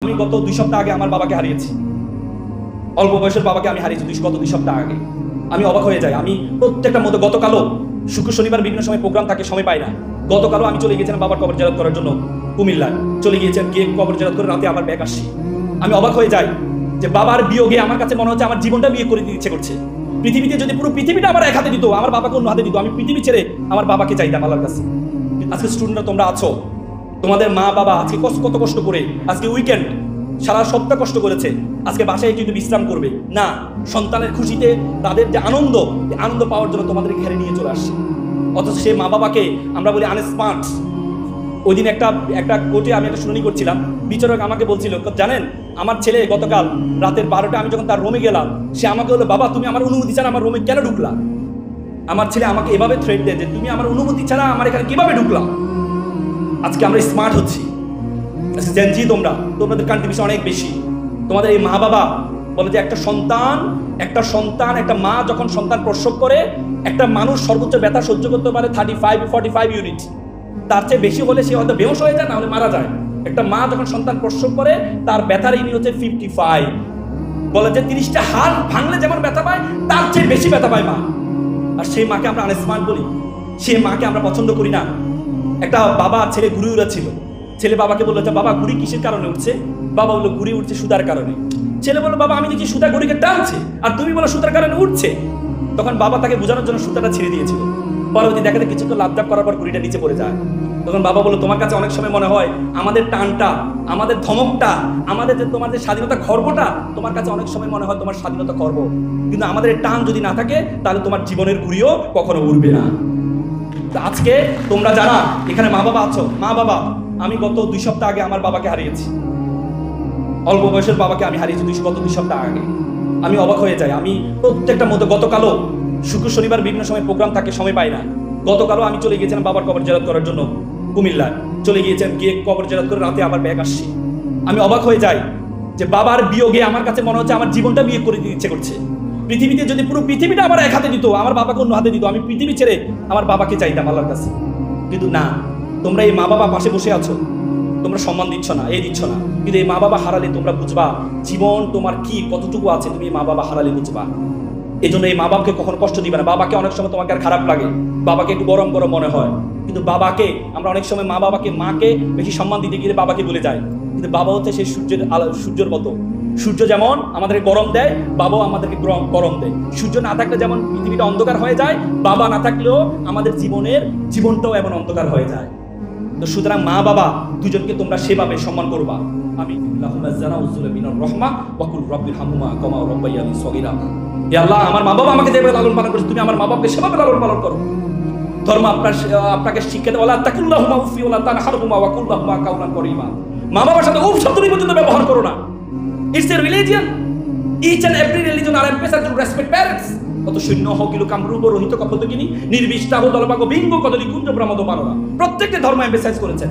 আমি গত 2 সপ্তাহ আগে আমার বাবাকে হারিয়েছি। অল্প বয়সের বাবাকে আমি হারিয়েছি গত 2 সপ্তাহ আগে। আমি অবাক হয়ে যাই। আমি প্রত্যেকটা মতো গতকালও শুক্র শনিবার বিভিন্ন সময় প্রোগ্রাম থাকে, সময় পাই না। গতকালও আমি চলে গিয়েছিলাম বাবার কবর জিয়ারত করার জন্য কুমিল্লায়। চলে গিয়েছেন, গিয়ে কবর জিয়ারত করে রাতে আবার ব্যাক আসছি। আমি অবাক হয়ে যাই যে বাবার বিয়োগে আমার কাছে মনে হচ্ছে আমার জীবনটা বিয়ে করে দিতে ইচ্ছে করছে। পৃথিবীতে যদি পুরো পৃথিবীটা আমার এক হাতে দিত, আমার বাবাকে অন্য হাতে দিত, আমি পৃথিবী ছেড়ে আমার বাবাকে চাইতাম আল্লাহর কাছে। আজকে স্টুডেন্টরা তোমরা আছো, তোমাদের মা বাবা আজকে কত কষ্ট করে, আজকে উইকেন্ড সারা সপ্তাহ কষ্ট করেছে, আজকে বাসায় কিন্তু বিশ্রাম করবে না, সন্তানের খুশিতে তাদের যে আনন্দ পাওয়ার জন্য তোমাদের ঘেরে নিয়ে চলে আসছে। অথচ সে মা বাবাকে আমরা বলি আনস্মার্ট। ওই দিন একটা কোর্টে আমি একটা শুনানি করছিলাম, বিচারক আমাকে বলছিল, জানেন আমার ছেলে গতকাল রাতের 12টা আমি যখন তার রুমে গেলাম, সে আমাকে বললো, বাবা তুমি আমার অনুমতি ছাড়া আমার রুমে কেন ঢুকলা? আমার ছেলে আমাকে এভাবে থ্রেট দেয় যে তুমি আমার অনুমতি ছাড়া আমার এখানে কিভাবে ঢুকলাম। আজকে আমরা স্মার্ট হচ্ছি, জেনজি তোমাদের কন্ট্রিবিউশন অনেক বেশি। তোমাদের এই মা বাবা বলে যে একটা মা যখন সন্তান প্রসব করে, একটা মানুষ সর্বোচ্চ ব্যথা সহ্য করতে পারে 35-45 ইউনিট, তার চেয়ে বেশি হলে সে হয়তো বেহুশ হয়ে যায়, না হলে মারা যায়। একটা মা যখন সন্তান প্রসব করে তার ব্যথার ইউনিট হচ্ছে 55। বলে যে 30টা হাড় ভাঙলে যেমন ব্যথা পায় তার চেয়ে বেশি ব্যথা পায় মা। আর সেই মাকে আমরা আনস্মার্ট বলি, সেই মাকে আমরা পছন্দ করি না। একটা বাবা ছেলে ঘুড়ি উড়াচ্ছিল, ছেলে বাবাকে বললো, বাবা ঘুড়ি কিসের কারণে উঠছে? বাবা বললো ঘুড়ি উঠছে সুতার কারণে। ছেলে বললো, বাবা আমি দেখছি সুতা ঘুড়িকে টানছে আর তুমি বলো সুতার কারণে উঠছে। তখন বাবা তাকে বোঝানোর জন্য সুতাটা ছেড়ে দিয়েছিল। পরবর্তী দেখাতে কিছুক্ষণ লাফঝাপ করার পর ঘুড়িটা নিচে পড়ে যায়। তখন বাবা বললো, তোমার কাছে অনেক সময় মনে হয় আমাদের টানটা, আমাদের ধমকটা, আমাদের যে তোমার যে স্বাধীনতা খর্বটা, তোমার কাছে অনেক সময় মনে হয় তোমার স্বাধীনতা খর্ব, কিন্তু আমাদের টান যদি না থাকে তাহলে তোমার জীবনের ঘুড়িও কখনো উড়বে না। তো আজকে তোমরা যারা এখানে মা বাবা আছো, মা বাবা, আমি গত 2 সপ্তাহ আগে আমার বাবাকে হারিয়েছি। অল্প বয়সের বাবাকে আমি হারিয়েছি গত 2 সপ্তাহ আগে। আমি অবাক হয়ে যাই। আমি প্রত্যেকটা মতো গতকালও শুক্র শনিবার বিভিন্ন সময় প্রোগ্রাম থাকে, সময় পাই না। গতকালও আমি চলে গিয়েছিলাম বাবার কবর জিয়ারত করার জন্য কুমিল্লায়। চলে গিয়েছেন, গিয়ে কবর জিয়ারত করে রাতে আবার ব্যাক আসছি। আমি অবাক হয়ে যাই যে বাবার বিয়োগে আমার কাছে মনে হচ্ছে আমার জীবনটা বিয়ে করে দিতে ইচ্ছে করছে। পৃথিবীতে যদি পুরো পৃথিবীটা আমার এক হাতে দিত, আমার বাবাকে অন্য হাতে দিত, আমি পৃথিবী ছেড়ে আমার বাবাকে চাইতাম আল্লাহর কাছে। কিন্তু না, তোমরা এই মা বাবা পাশে বসে আছো, তোমরা সম্মান দিচ্ছ না, দিচ্ছ না। কিন্তু এই মা বাবা হারালে তোমরা বুঝবা জীবন তোমার কি কতটুকু আছে, তুমি এই মা বাবা হারালে বুঝবা। এই জন্য এই মা বাবাকে কখনো কষ্ট দিবে না। বাবাকে অনেক সময় তোমাকে আর খারাপ লাগে, বাবাকে একটু গরম গরম মনে হয়, কিন্তু বাবাকে আমরা অনেক সময় মাকে বেশি সম্মান দিতে গিয়ে বাবাকে ভুলে যাই। কিন্তু বাবা হচ্ছে সেই সূর্যের মতো। সূর্য যেমন আমাদেরকে গরম দেয়, বাবাও আমাদেরকে গরম দেয়। সূর্য না থাকলে যেমন পৃথিবীটা অন্ধকার হয়ে যায়, বাবা না থাকলেও আমাদের জীবনটাও এমন অন্ধকার হয়ে যায়। তো সুতরাং মা বাবা দুজনকে তোমরা সেভাবে সম্মান করবা। আমি আল্লাহ, আমার মা বাবা আমাকে যেভাবে লালন পালন করেছে, তুমি আমার মা বাবাকে সেভাবে লালন পালন করো। ধর্ম আপনাকে শিক্ষা দেওয়া মা বাবার সাথে উফ শব্দ পর্যন্ত ব্যবহার করো না। It's a religion. Each and every religion are emphasized to respect parents. কত সৈন্য হকিল কামরূপ রহিত কপতগিনী নির্বিষ্টাহ দলবাগ বিঙ্গ কদলি কুঞ্জ ব্রহ্মদ পারোনা, প্রত্যেকটা ধর্ম এমফাসাইজ করেছেন।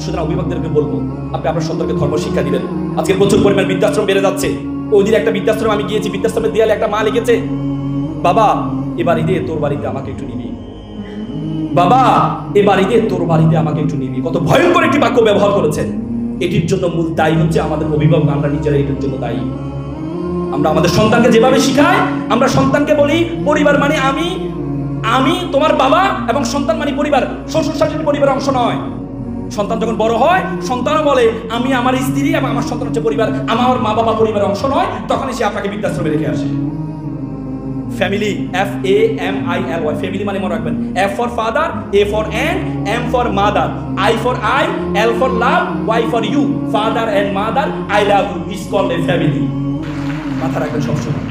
সুতরাং অভিভাবকদেরকে বলবো, আপনি আপনার সন্তানকে ধর্ম শিক্ষা দিবেন। আজকে প্রচুর পরিমাণ বৃদ্ধাশ্রম বেড়ে যাচ্ছে। ওই দিন একটা বৃদ্ধাশ্রম আমি গিয়েছি, বৃদ্ধাশ্রমের দেয়ালে একটা মা লিখেছে, বাবা এবার ঈদে তোর বাড়িতে আমাকে একটু নিবি, বাবা এবার ঈদে তোর বাড়িতে আমাকে একটু নিবি। কত ভয়ঙ্কর একটি বাক্য ব্যবহার করেছেন। এটির জন্য মূল দায়ী হচ্ছে আমাদের অভিভাবক, আমরা নিজেরা এটির জন্য দায়ী। আমরা আমাদের সন্তানকে যেভাবে শিখাই, আমরা সন্তানকে বলি পরিবার মানে আমি তোমার বাবা, এবং সন্তান মানে পরিবার, শ্বশুর শাশুড়ি পরিবারের অংশ নয়। সন্তান যখন বড় হয়, সন্তানও বলে আমি আমার স্ত্রী এবং আমার সন্তান হচ্ছে পরিবার, আমার মা বাবা পরিবারের অংশ নয়। তখনই সে আপনাকে বৃদ্ধাশ্রমে রেখে আসে। ফ্যামিলি, FAMILY, ফ্যামিলি মানে মনে রাখবেন, F for father, A for ant, M for mother, I for I, L for love, Y for you, father and mother, I love you is called a family। মাথা রাখবেন সবসময়।